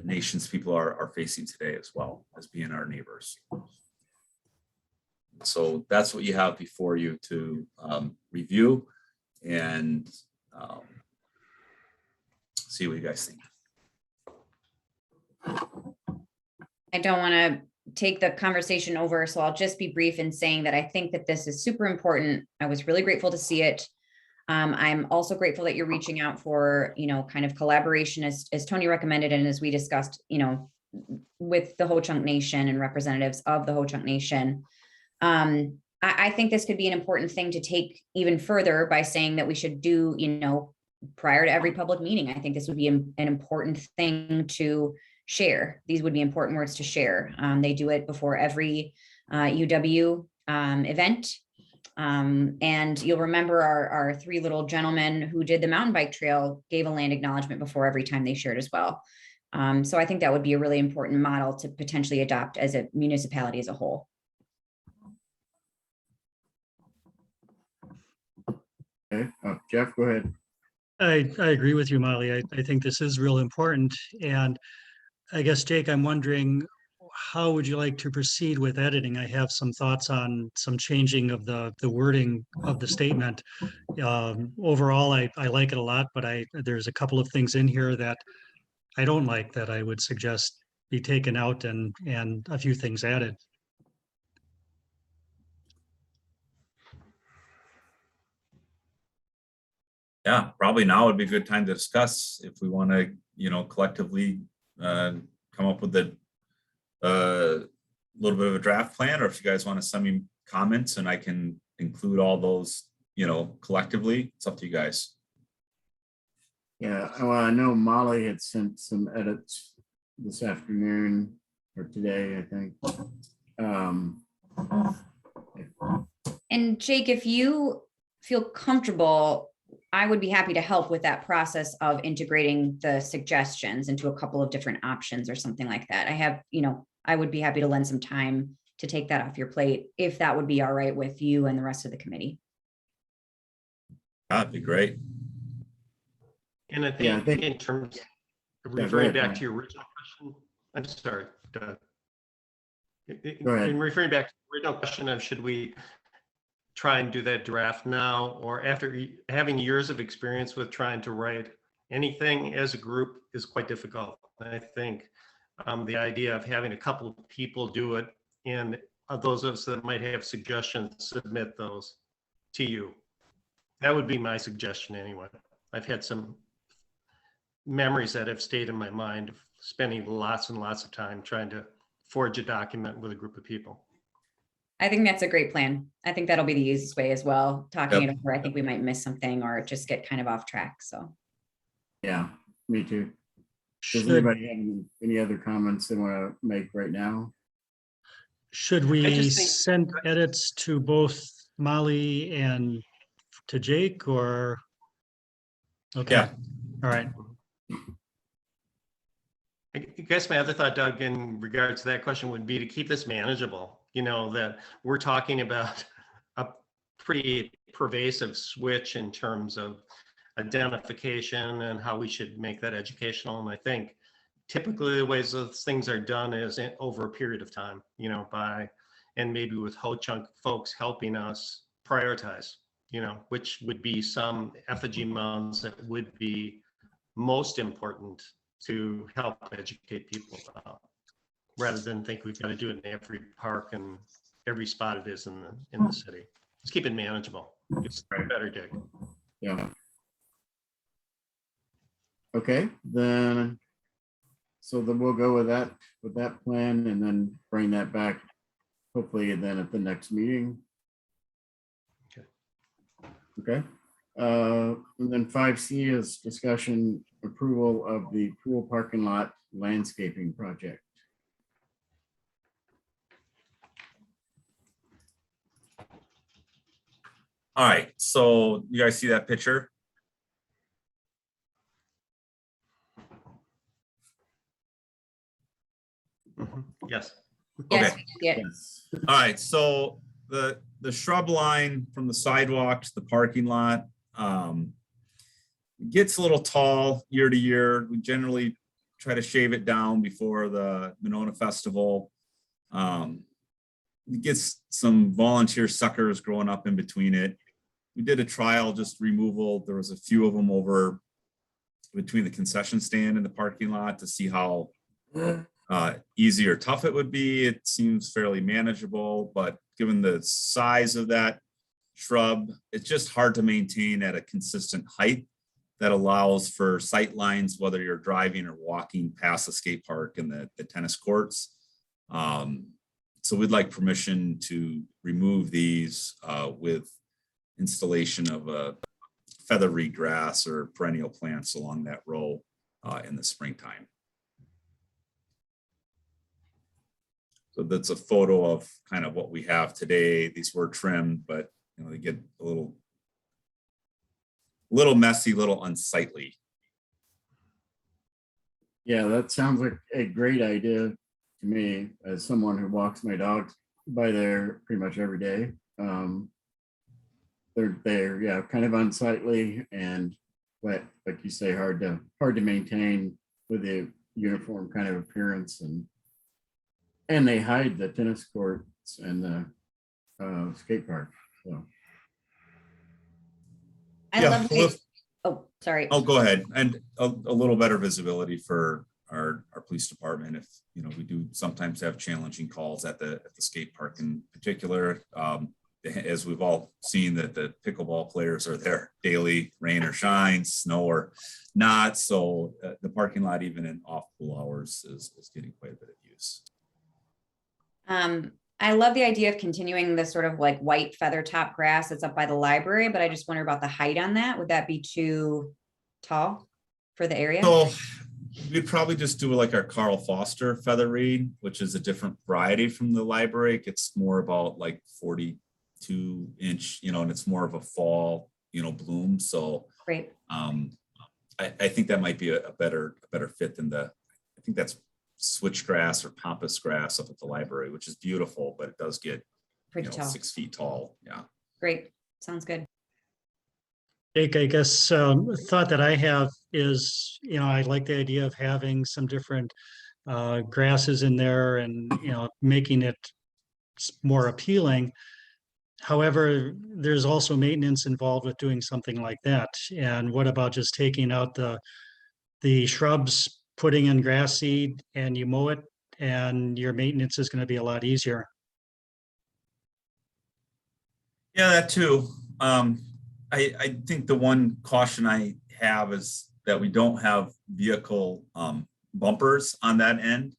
Nations people are facing today, as well as being our neighbors. So that's what you have before you to review and see what you guys think. I don't want to take the conversation over, so I'll just be brief in saying that I think that this is super important. I was really grateful to see it. I'm also grateful that you're reaching out for, kind of collaboration as Tony recommended, and as we discussed, with the Ho-Chunk Nation and representatives of the Ho-Chunk Nation. I think this could be an important thing to take even further by saying that we should do, prior to every public meeting. I think this would be an important thing to share. These would be important words to share. They do it before every UW event. And you'll remember our three little gentlemen who did the mountain bike trail gave a land acknowledgement before every time they shared as well. So I think that would be a really important model to potentially adopt as a municipality as a whole. Okay, Jeff, go ahead. I agree with you, Molly. I think this is real important. And I guess, Jake, I'm wondering, how would you like to proceed with editing? I have some thoughts on some changing of the wording of the statement. Overall, I like it a lot, but there's a couple of things in here that I don't like that I would suggest be taken out and a few things added. Yeah, probably now would be a good time to discuss if we want to, collectively come up with a little bit of a draft plan, or if you guys want to send me comments and I can include all those, collectively. It's up to you guys. Yeah, well, I know Molly had sent some edits this afternoon or today, I think. And Jake, if you feel comfortable, I would be happy to help with that process of integrating the suggestions into a couple of different options or something like that. I would be happy to lend some time to take that off your plate, if that would be all right with you and the rest of the committee. That'd be great. And I think, in terms of referring back to your original question, I'm sorry. Go ahead. In referring back to the original question of should we try and do that draft now, or after having years of experience with trying to write anything as a group is quite difficult. I think the idea of having a couple of people do it, and those of us that might have suggestions, submit those to you. That would be my suggestion anyway. I've had some memories that have stayed in my mind of spending lots and lots of time trying to forge a document with a group of people. I think that's a great plan. I think that'll be the easiest way as well. Talking it over, I think we might miss something or just get kind of off track. So. Yeah, me too. Does anybody have any other comments they want to make right now? Should we send edits to both Molly and to Jake, or Okay, Yeah. all right. I guess my other thought, Doug, in regards to that question would be to keep this manageable. You know, that we're talking about a pretty pervasive switch in terms of identification and how we should make that educational. And I think typically the ways those things are done is over a period of time, you know, and maybe with Ho Chunk folks helping us prioritize, you know, which would be some effigy mounds that would be most important to help educate people about, rather than think we've got to do it in every park and every spot it is in the city. Let's keep it manageable. It's better, Dick. Yeah. Okay, then, so then we'll go with that plan and then bring that back, hopefully then at the next meeting. Okay. Okay, and then 5C is discussion approval of the pool parking lot landscaping project. All right, so you guys see that picture? Yes. Yes, Okay. yeah, Yes. All right, so the shrub line from the sidewalk to the parking lot gets a little tall year to year. We generally try to shave it down before the Monona Festival. It gets some volunteer suckers growing up in between it. We did a trial, just removal. There was a few of them over between the concession stand and the parking lot to see how easy or tough it would be. It seems fairly manageable, but given the size of that shrub, it's just hard to maintain at a consistent height that allows for sight lines, whether you're driving or walking past the skate park and the tennis courts. So we'd like permission to remove these with installation of a feathery grass or perennial plants along that row in the springtime. So that's a photo of kind of what we have today. These were trimmed, but you know, they get a little messy, little unsightly. Yeah, that sounds like a great idea to me as someone who walks my dogs by there pretty much every day. They're yeah, kind of unsightly and like you say, hard to maintain with the uniform kind of appearance, and they hide the tennis courts and the skate park. So I Yeah, love well, it. Oh, sorry. Oh, go ahead. And a little better visibility for our police department. If, you know, we do sometimes have challenging calls at the skate park in particular. As we've all seen that the pickleball players are there daily, rain or shine, snow or not. So the parking lot, even in off pool hours, is getting quite a bit of use. I love the idea of continuing this sort of like white feather top grass that's up by the library, but I just wonder about the height on that. Would that be too tall for the area? So we'd probably just do like our Carl Foster feather reed, which is a different variety from the library. It gets more about like 42-inch, you know, and it's more of a fall, you know, bloom. So Great. I think that might be a better fit than I think that's switchgrass or pampas grass up at the library, which is beautiful, but it does get Pretty tall. 6 feet tall. Yeah. Great. Sounds good. Jake, I guess a thought that I have is, you know, I like the idea of having some different grasses in there and, you know, making it more appealing. However, there's also maintenance involved with doing something like that. And what about just taking out the shrubs, putting in grass seed, and you mow it, and your maintenance is going to be a lot easier. Yeah, that too. I think the one caution I have is that we don't have vehicle bumpers on that end.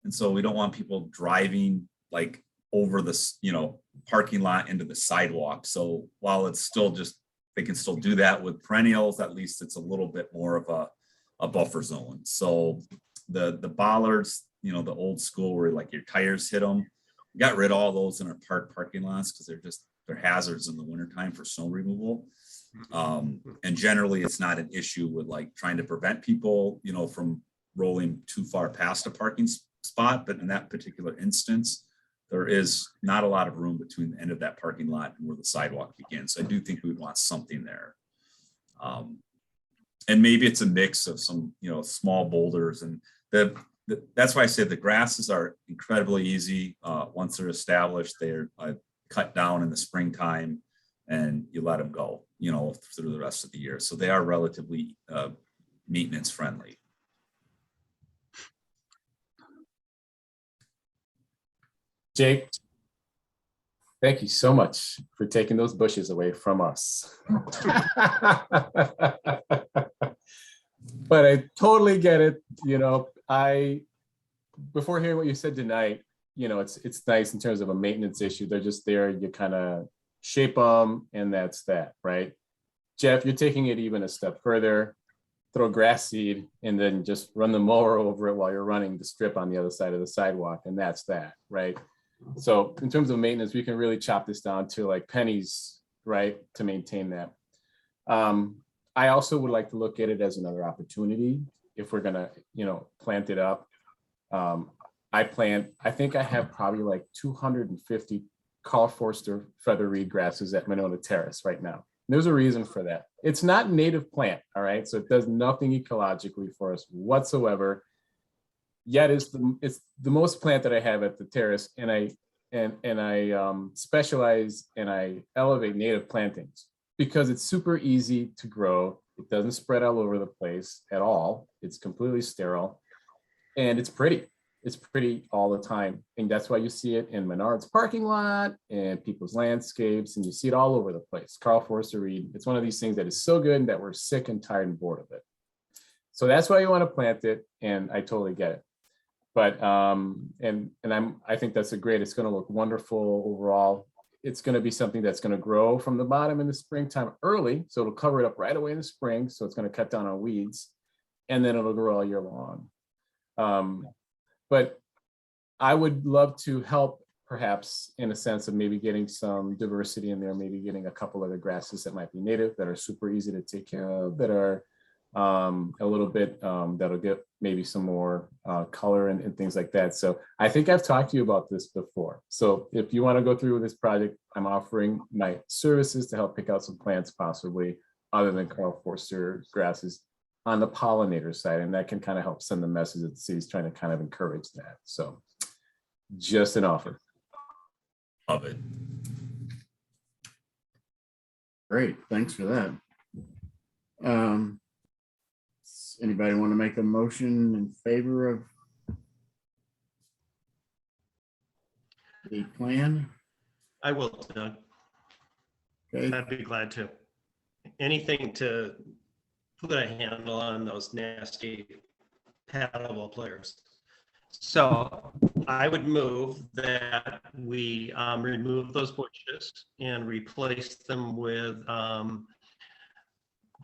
And so we don't want people driving like over this, you know, parking lot into the sidewalk. So while it's still just, they can still do that with perennials, at least it's a little bit more of a buffer zone. So the bollards, you know, the old school where like your tires hit them, we got rid of all those in our parking lots because they're hazards in the wintertime for snow removal. And generally, it's not an issue with like trying to prevent people, from rolling too far past a parking spot. But in that particular instance, there is not a lot of room between the end of that parking lot and where the sidewalk begins. So I do think we would want something there. And maybe it's a mix of some, small boulders, and that's why I said the grasses are incredibly easy. Once they're established, they're cut down in the springtime and you let them go, through the rest of the year. So they are relatively maintenance friendly. Jake, thank you so much for taking those bushes away from us. But I totally get it. Before hearing what you said tonight, it's nice in terms of a maintenance issue. They're just there. You kind of shape them and that's that, right? Jeff, you're taking it even a step further. Throw grass seed and then just run the mower over it while you're running the strip on the other side of the sidewalk. And that's that, right? So in terms of maintenance, we can really chop this down to like pennies, right, to maintain that. I also would like to look at it as another opportunity if we're gonna, plant it up. I think I have probably like 250 Carl Forster feather reed grasses at Monona Terrace right now. There's a reason for that. It's not native plant, all right? So it does nothing ecologically for us whatsoever. Yet it's the most plant that I have at the terrace, and I specialize and I elevate native plantings because it's super easy to grow. It doesn't spread all over the place at all. It's completely sterile, and it's pretty. It's pretty all the time, and that's why you see it in Menard's parking lot and people's landscapes, and you see it all over the place. Carl Forster reed. It's one of these things that is so good that we're sick and tired and bored of it. So that's why you want to plant it, and I totally get it. But I think that's it's going to look wonderful overall. It's going to be something that's going to grow from the bottom in the springtime early, so it'll cover it up right away in the spring. So it's going to cut down on weeds, and then it'll grow all year long. But I would love to help, perhaps in a sense of maybe getting some diversity in there, maybe getting a couple other grasses that might be native, that are super easy to take care of, that are a little bit, that'll get maybe some more color and things like that. So I think I've talked to you about this before. So if you want to go through with this project, I'm offering my services to help pick out some plants possibly other than Carl Forster grasses on the pollinator side. And that can kind of help send the message that the city's trying to kind of encourage that. So just an offer. Love it. Great, thanks for that. Anybody want to make a motion in favor of the plan? I will, Doug. Okay, I'd be glad to. Anything to put a handle on those nasty paddleball players. So I would move that we remove those bushes and replace them with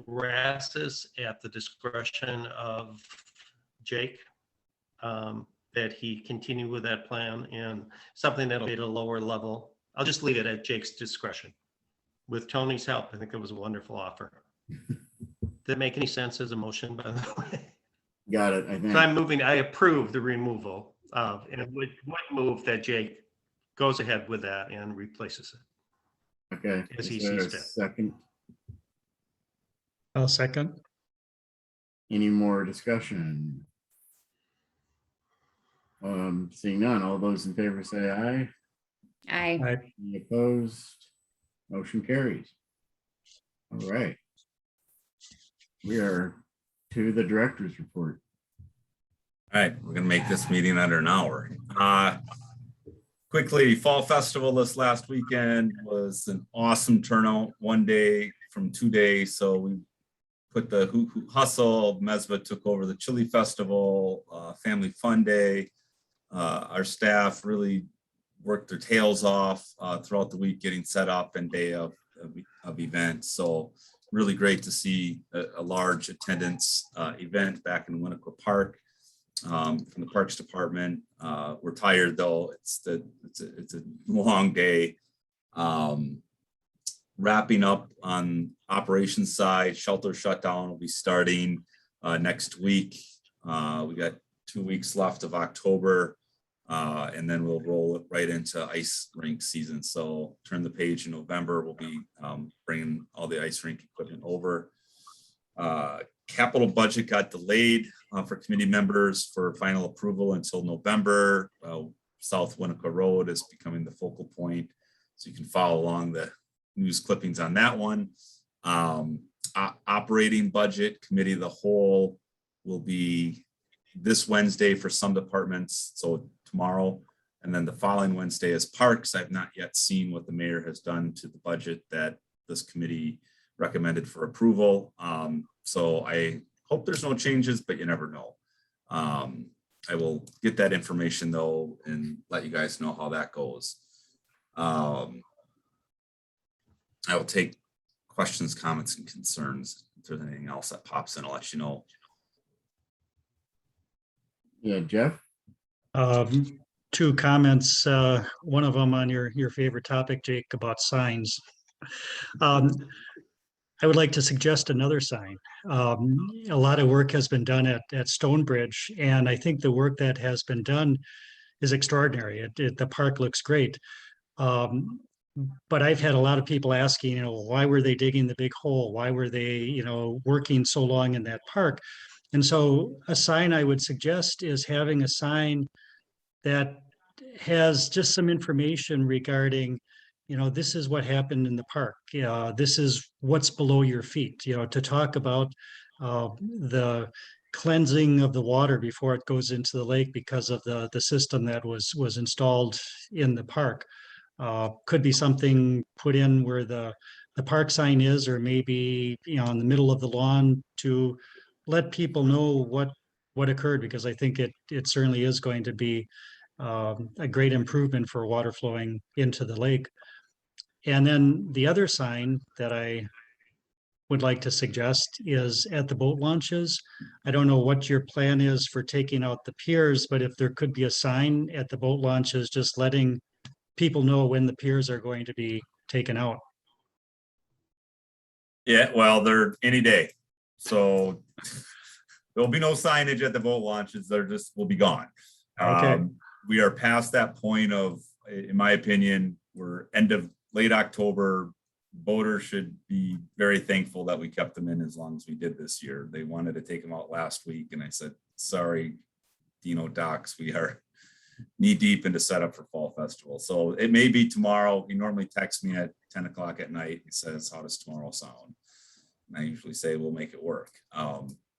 grasses at the discretion of Jake, that he continue with that plan, and something that'll be at a lower level. I'll just leave it at Jake's discretion. With Tony's help, I think it was a wonderful offer. Did it make any sense as a motion, by the way? got it, I So think. I'm moving, I approve the removal of, and would move that Jake goes ahead with that and replaces it. Okay, As he is there a sees fit. second? I'll second. Any more discussion? Seeing none, all those in favor say aye. I, Any opposed? Motion carries. All right. We are to the director's report. All right, we're gonna make this meeting under an hour. Quickly, Fall Festival this last weekend was an awesome turnout, 1 day from 2 days. So we put the Hoot Hoot Hustle, Mesba took over the Chili Festival, Family Fun Day. Our staff really worked their tails off throughout the week getting set up and day of events. So really great to see a large attendance event back in Winnequa Park from the Parks Department. We're tired though. It's a long day. Wrapping up on operations side, shelter shutdown will be starting next week. We got 2 weeks left of October, and then we'll roll it right into ice rink season. So turn the page in November. We'll be bringing all the ice rink equipment over. Capital budget got delayed for committee members for final approval until November. South Winnetka Road is becoming the focal point, so you can follow along the news clippings on that one. Operating budget committee of the whole will be this Wednesday for some departments, so tomorrow, and then the following Wednesday is parks. I've not yet seen what the mayor has done to the budget that this committee recommended for approval. So I hope there's no changes, but you never know. I will get that information though and let you guys know how that goes. I will take questions, comments, and concerns. If there's anything else that pops in, I'll let you know. Yeah, Jeff? Two comments, one of them on your favorite topic, Jake, about signs. I would like to suggest another sign. A lot of work has been done at Stonebridge, and I think the work that has been done is extraordinary. The park looks great. But I've had a lot of people asking, why were they digging the big hole? Why were they, working so long in that park? And so a sign I would suggest is having a sign that has just some information regarding, this is what happened in the park. This is what's below your feet, to talk about the cleansing of the water before it goes into the lake because of the system that was installed in the park. Could be something put in where the park sign is, or maybe, in the middle of the lawn to let people know what occurred, because I think it certainly is going to be a great improvement for water flowing into the lake. And then the other sign that I would like to suggest is at the boat launches. I don't know what your plan is for taking out the piers, but if there could be a sign at the boat launches, just letting people know when the piers are going to be taken out. Yeah, well, they're any day. So there'll be no signage at the boat launches. They're just will be gone. Okay. We are past that point of, in my opinion, we're end of late October. Boaters should be very thankful that we kept them in as long as we did this year. They wanted to take them out last week, and I said, sorry, Dino Docks, we are knee deep into setup for Fall Festival. So it may be tomorrow. He normally texts me at 10 o'clock at night. He says, how does tomorrow sound? And I usually say, we'll make it work.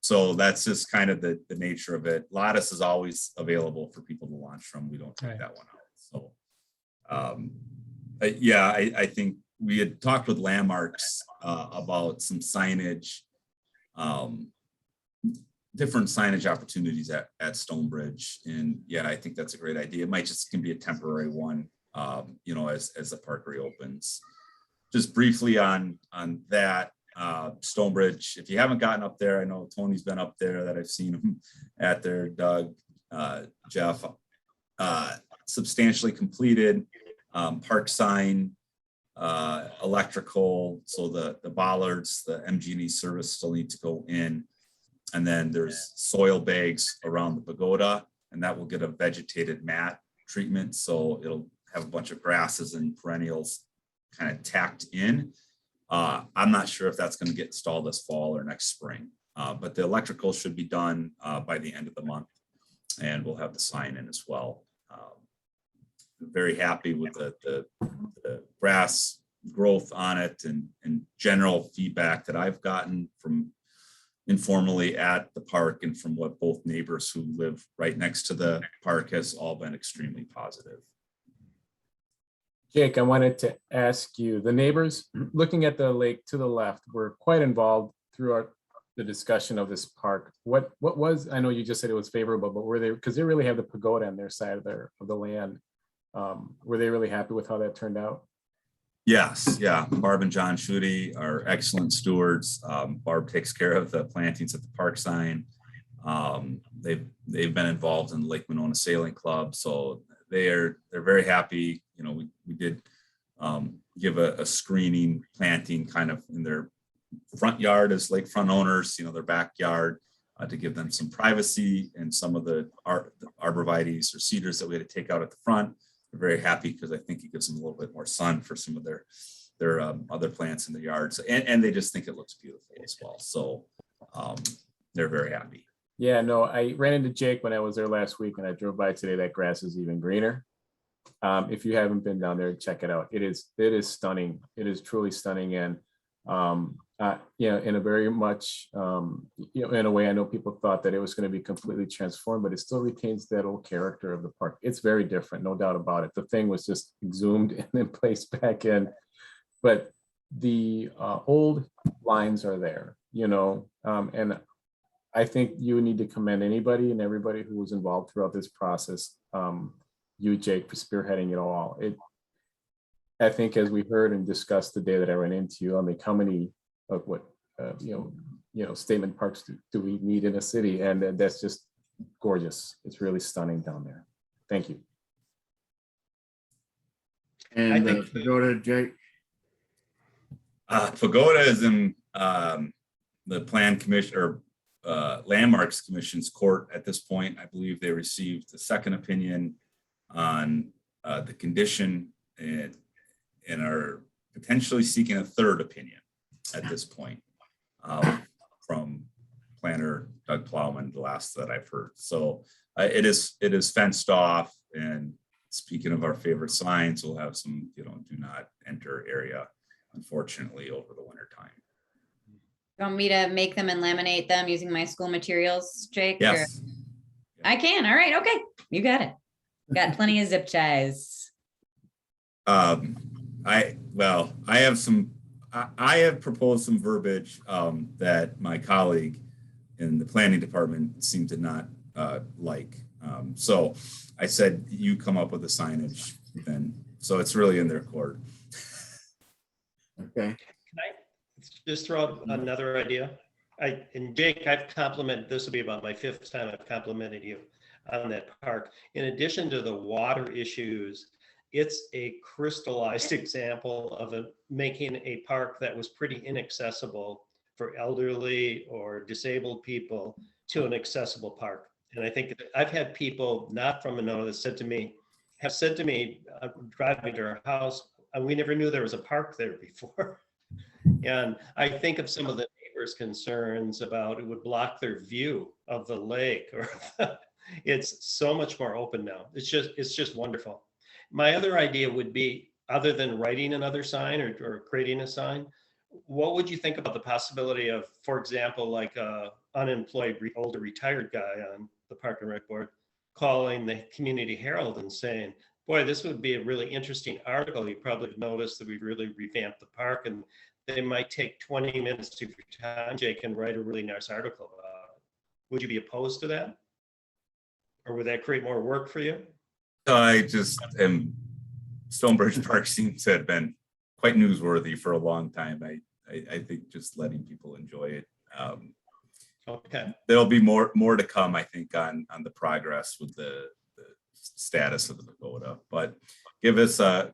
So that's just kind of the nature of it. Lattice is always available for people to launch from. We don't take Right. that one out. So yeah, I think we had talked with Landmarks about some signage, different signage opportunities at Stonebridge. And yeah, I think that's a great idea. It might just can be a temporary one, as the park reopens. Just briefly on that, Stonebridge, if you haven't gotten up there, I know Tony's been up there, that I've seen him at there, Doug, Jeff, substantially completed, park sign, electrical, so the bollards, the MG&E service still need to go in. And then there's soil bags around the pagoda, and that will get a vegetated mat treatment. So it'll have a bunch of grasses and perennials kind of tacked in. I'm not sure if that's going to get installed this fall or next spring, but the electrical should be done by the end of the month, and we'll have the sign in as well. Very happy with the grass growth on it, and general feedback that I've gotten from informally at the park and from what both neighbors who live right next to the park has all been extremely positive. Jake, I wanted to ask you, the neighbors looking at the lake to the left were quite involved throughout the discussion of this park. What was, I know you just said it was favorable, but were they, because they really have the pagoda on their side of the land. Were they really happy with how that turned out? Yes, yeah. Barb and John Schutte are excellent stewards. Barb takes care of the plantings at the park sign. They've been involved in the Lake Monona Sailing Club, so they're very happy. We did give a screening planting kind of in their front yard as lakefront owners, their backyard, to give them some privacy, and some of the arborvitaes or cedars that we had to take out at the front. They're very happy because I think it gives them a little bit more sun for some of their other plants in the yards, and they just think it looks beautiful as well. So they're very happy. Yeah, no, I ran into Jake when I was there last week, and I drove by today. That grass is even greener. If you haven't been down there, check it out. It is stunning. It is truly stunning. And in a very much, in a way, I know people thought that it was going to be completely transformed, but it still retains that old character of the park. It's very different, no doubt about it. The thing was just exhumed and then placed back in, but the old lines are there, and I think you need to commend anybody and everybody who was involved throughout this process. You, Jake, for spearheading it all. I think, as we heard and discussed the day that I ran into you, how many of statement parks do we need in a city? And that's just gorgeous. It's really stunning down there. Thank you. And Pagoda, Jake. Pagoda is in the Plan Commission or Landmarks Commission's court at this point. I believe they received a second opinion on the condition and are potentially seeking a third opinion at this point from planner Doug Plowman, the last that I've heard. So it is fenced off, and speaking of our favorite signs, we'll have some do not enter area, unfortunately, over the winter time. You want me to make them and laminate them using my school materials, Jake? Yes. Or... I can. All right. Okay. You got it. Got plenty of zip ties. I have proposed some verbiage that my colleague in the planning department seemed to not like. So I said, you come up with the signage then. So it's really in their court. Okay. Can I just throw out another idea? And Jake, I've complimented, this will be about my 5th time I've complimented you on that park. In addition to the water issues, it's a crystallized example of making a park that was pretty inaccessible for elderly or disabled people to an accessible park. And I think I've had people not from Monona that have said to me, driving to our house, we never knew there was a park there before. And I think of some of the neighbors' concerns about it would block their view of the lake, or it's so much more open now. It's just wonderful. My other idea would be, other than writing another sign or creating a sign, what would you think about the possibility of, for example, like a unemployed older retired guy on the Park and Rec Board calling the Community Herald and saying, boy, this would be a really interesting article. You probably noticed that we really revamped the park, and they might take 20 minutes to your time, Jake, and write a really nice article about it. Would you be opposed to that? Or would that create more work for you? I just am. Stonebridge Park seems to have been quite newsworthy for a long time. I think just letting people enjoy it. Okay. There'll be more to come, I think, on the progress with the status of the pagoda. But give us a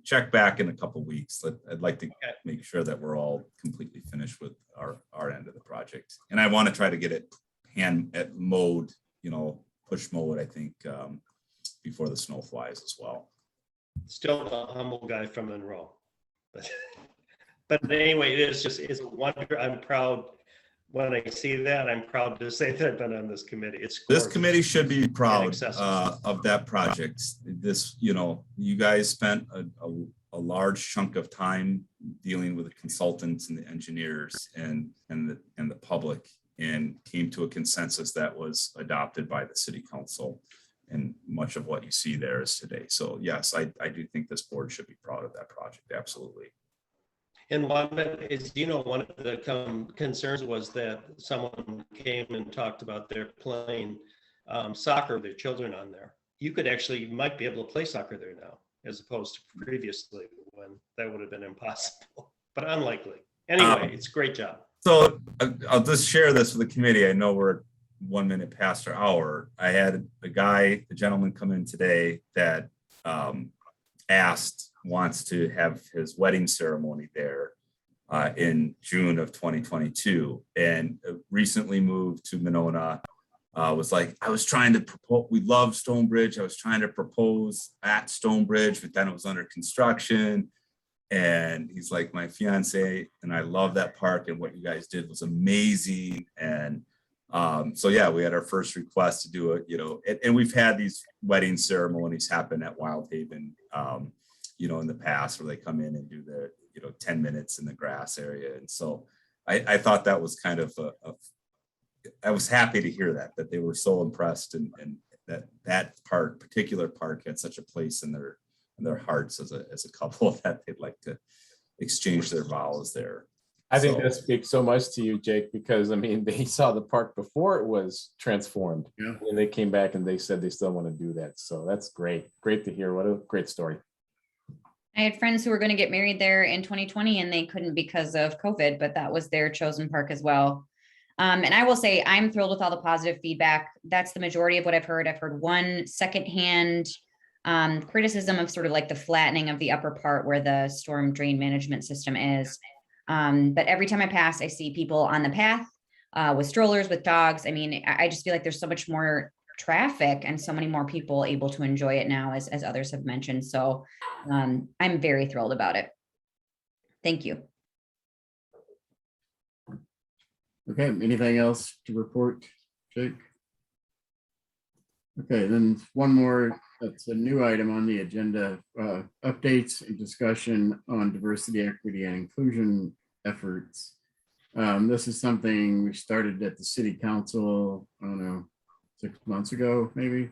check back in a couple of weeks. I'd like to make sure that we're all completely finished with our end of the project. And I want to try to get it mowed, push mowed, I think, before the snow flies as well. Still a humble guy from Monroe, but anyway, it's a wonder. I'm proud when I see that. I'm proud to say that I've been on this committee. It's gorgeous. This committee should be proud of that project. This, you guys spent a large chunk of time dealing with the consultants and the engineers and the public, and came to a consensus that was adopted by the city council. And much of what you see there is today. So yes, I do think this board should be proud of that project. Absolutely. And one of the concerns was that someone came and talked about their playing soccer with their children on there. You might be able to play soccer there now, as opposed to previously when that would have been impossible, but unlikely. Anyway, it's a great job. So I'll just share this with the committee. I know we're 1 minute past our hour. I had a gentleman come in today that wants to have his wedding ceremony there in June of 2022, and recently moved to Monona. Was like, I was trying to propose, we love Stonebridge. I was trying to propose at Stonebridge, but then it was under construction. And he's like, my fiance, and I love that park, and what you guys did was amazing. And so yeah, we had our first request to do it, and we've had these wedding ceremonies happen at Wild Haven, in the past, where they come in and do the, 10 minutes in the grass area. And so I thought that was kind of I was happy to hear that they were so impressed, and that particular park had such a place in their hearts as a couple that they'd like to exchange their vows there. I think that speaks so much to you, Jake, because they saw the park before it was transformed. Yeah. And they came back and they said they still want to do that. So that's great. Great to hear. What a great story. I had friends who were going to get married there in 2020 and they couldn't because of COVID, but that was their chosen park as well. And I will say, I'm thrilled with all the positive feedback. That's the majority of what I've heard. I've heard one secondhand criticism of sort of like the flattening of the upper part where the storm drain management system is. But every time I pass, I see people on the path with strollers, with dogs. I just feel like there's so much more traffic and so many more people able to enjoy it now, as others have mentioned. So I'm very thrilled about it. Thank you. Okay, anything else to report, Jake? Okay, then one more, that's a new item on the agenda, updates and discussion on diversity, equity, and inclusion efforts. This is something we started at the city council, I don't know, 6 months ago, maybe.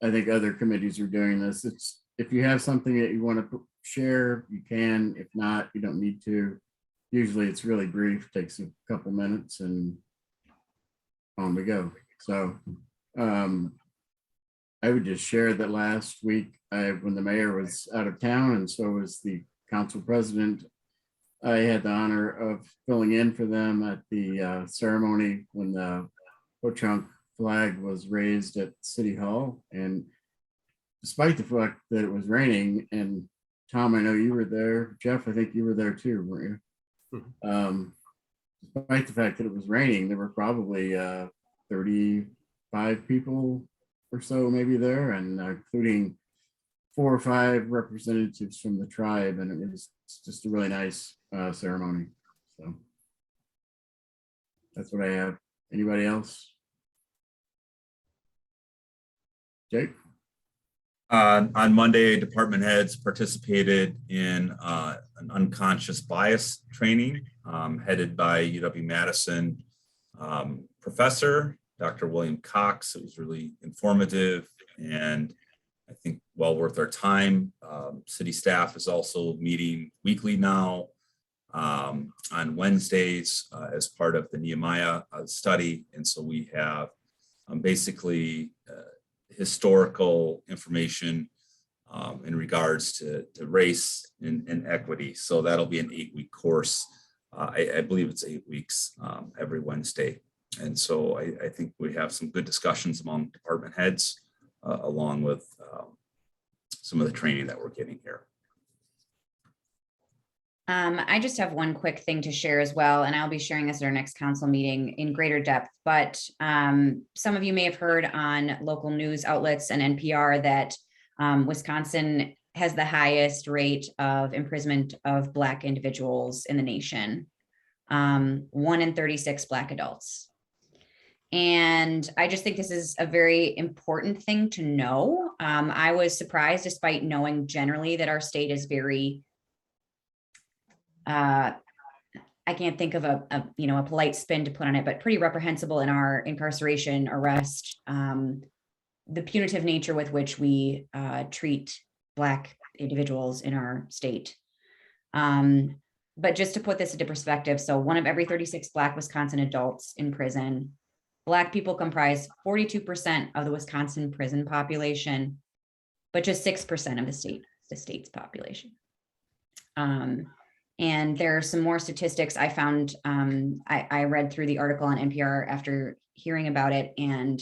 I think other committees are doing this. It's, if you have something that you want to share, you can. If not, you don't need to. Usually it's really brief, takes a couple minutes, and on we go. So I would just share that last week, when the mayor was out of town and so was the council president, I had the honor of filling in for them at the ceremony when the Ho-Chunk flag was raised at City Hall. And despite the fact that it was raining, and Tom, I know you were there, Jeff, I think you were there too, weren't you? Despite the fact that it was raining, there were probably 35 people or so maybe there, and including 4 or 5 representatives from the tribe, and it was just a really nice ceremony. So that's what I have. Anybody else? Jake? On Monday, department heads participated in an unconscious bias training headed by UW-Madison professor, Dr. William Cox. It was really informative and I think well worth our time. City staff is also meeting weekly now on Wednesdays as part of the Nehemiah study. And so we have basically historical information in regards to race and equity. So that'll be an 8-week course. I believe it's 8 weeks every Wednesday. And so I think we have some good discussions among department heads along with some of the training that we're getting here. I just have one quick thing to share as well, and I'll be sharing this at our next council meeting in greater depth, but some of you may have heard on local news outlets and NPR that Wisconsin has the highest rate of imprisonment of Black individuals in the nation, 1 in 36 Black adults. And I just think this is a very important thing to know. I was surprised, despite knowing generally that our state is very I can't think of a polite spin to put on it, but pretty reprehensible in our incarceration, arrest, the punitive nature with which we treat Black individuals in our state. But just to put this into perspective, so 1 of every 36 Black Wisconsin adults in prison, Black people comprise 42% of the Wisconsin prison population, but just 6% of the state's population. And there are some more statistics I found. I read through the article on NPR after hearing about it. And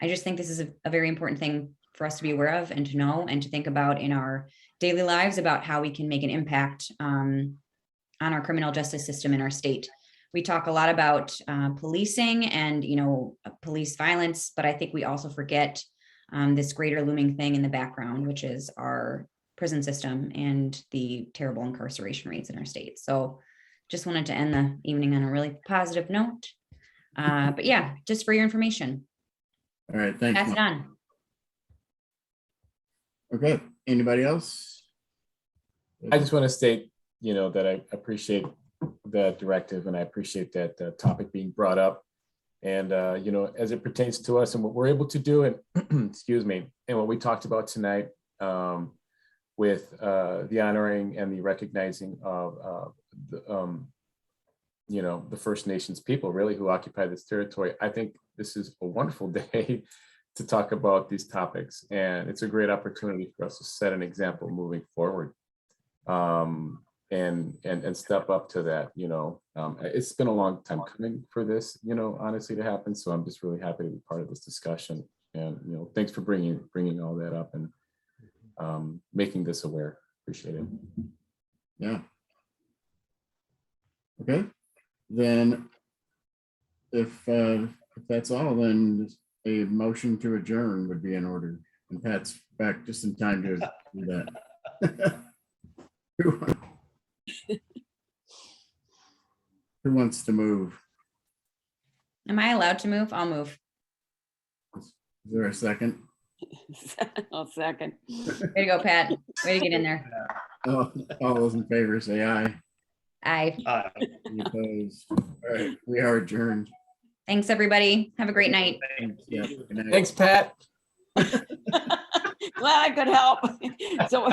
I just think this is a very important thing for us to be aware of and to know and to think about in our daily lives about how we can make an impact on our criminal justice system in our state. We talk a lot about policing and, police violence, but I think we also forget this greater looming thing in the background, which is our prison system and the terrible incarceration rates in our state. So just wanted to end the evening on a really positive note. But yeah, just for your information. All right, thanks. Pass it Mike. on. Okay, anybody else? I just want to state, that I appreciate the directive and I appreciate that topic being brought up. And, as it pertains to us and what we're able to do and excuse me, and what we talked about tonight with the honoring and the recognizing of the First Nations people really who occupy this territory. I think this is a wonderful day to talk about these topics. And it's a great opportunity for us to set an example moving forward. And step up to that, it's been a long time coming for this, honestly to happen. So I'm just really happy to be part of this discussion. And, thanks for bringing all that up and making this aware. Appreciate it. Yeah. Okay, then if that's all, then a motion to adjourn would be in order. And Pat's back just in time to do that. Who wants to move? Am I allowed to move? I'll move. Is there a second? I'll second. Way to go, Pat. Way to get in there. All those in favor say aye. Aye. Any opposed? All right, we are adjourned. Thanks, everybody. Have a great night. Yeah, good night. Thanks, Pat. Glad I could help. So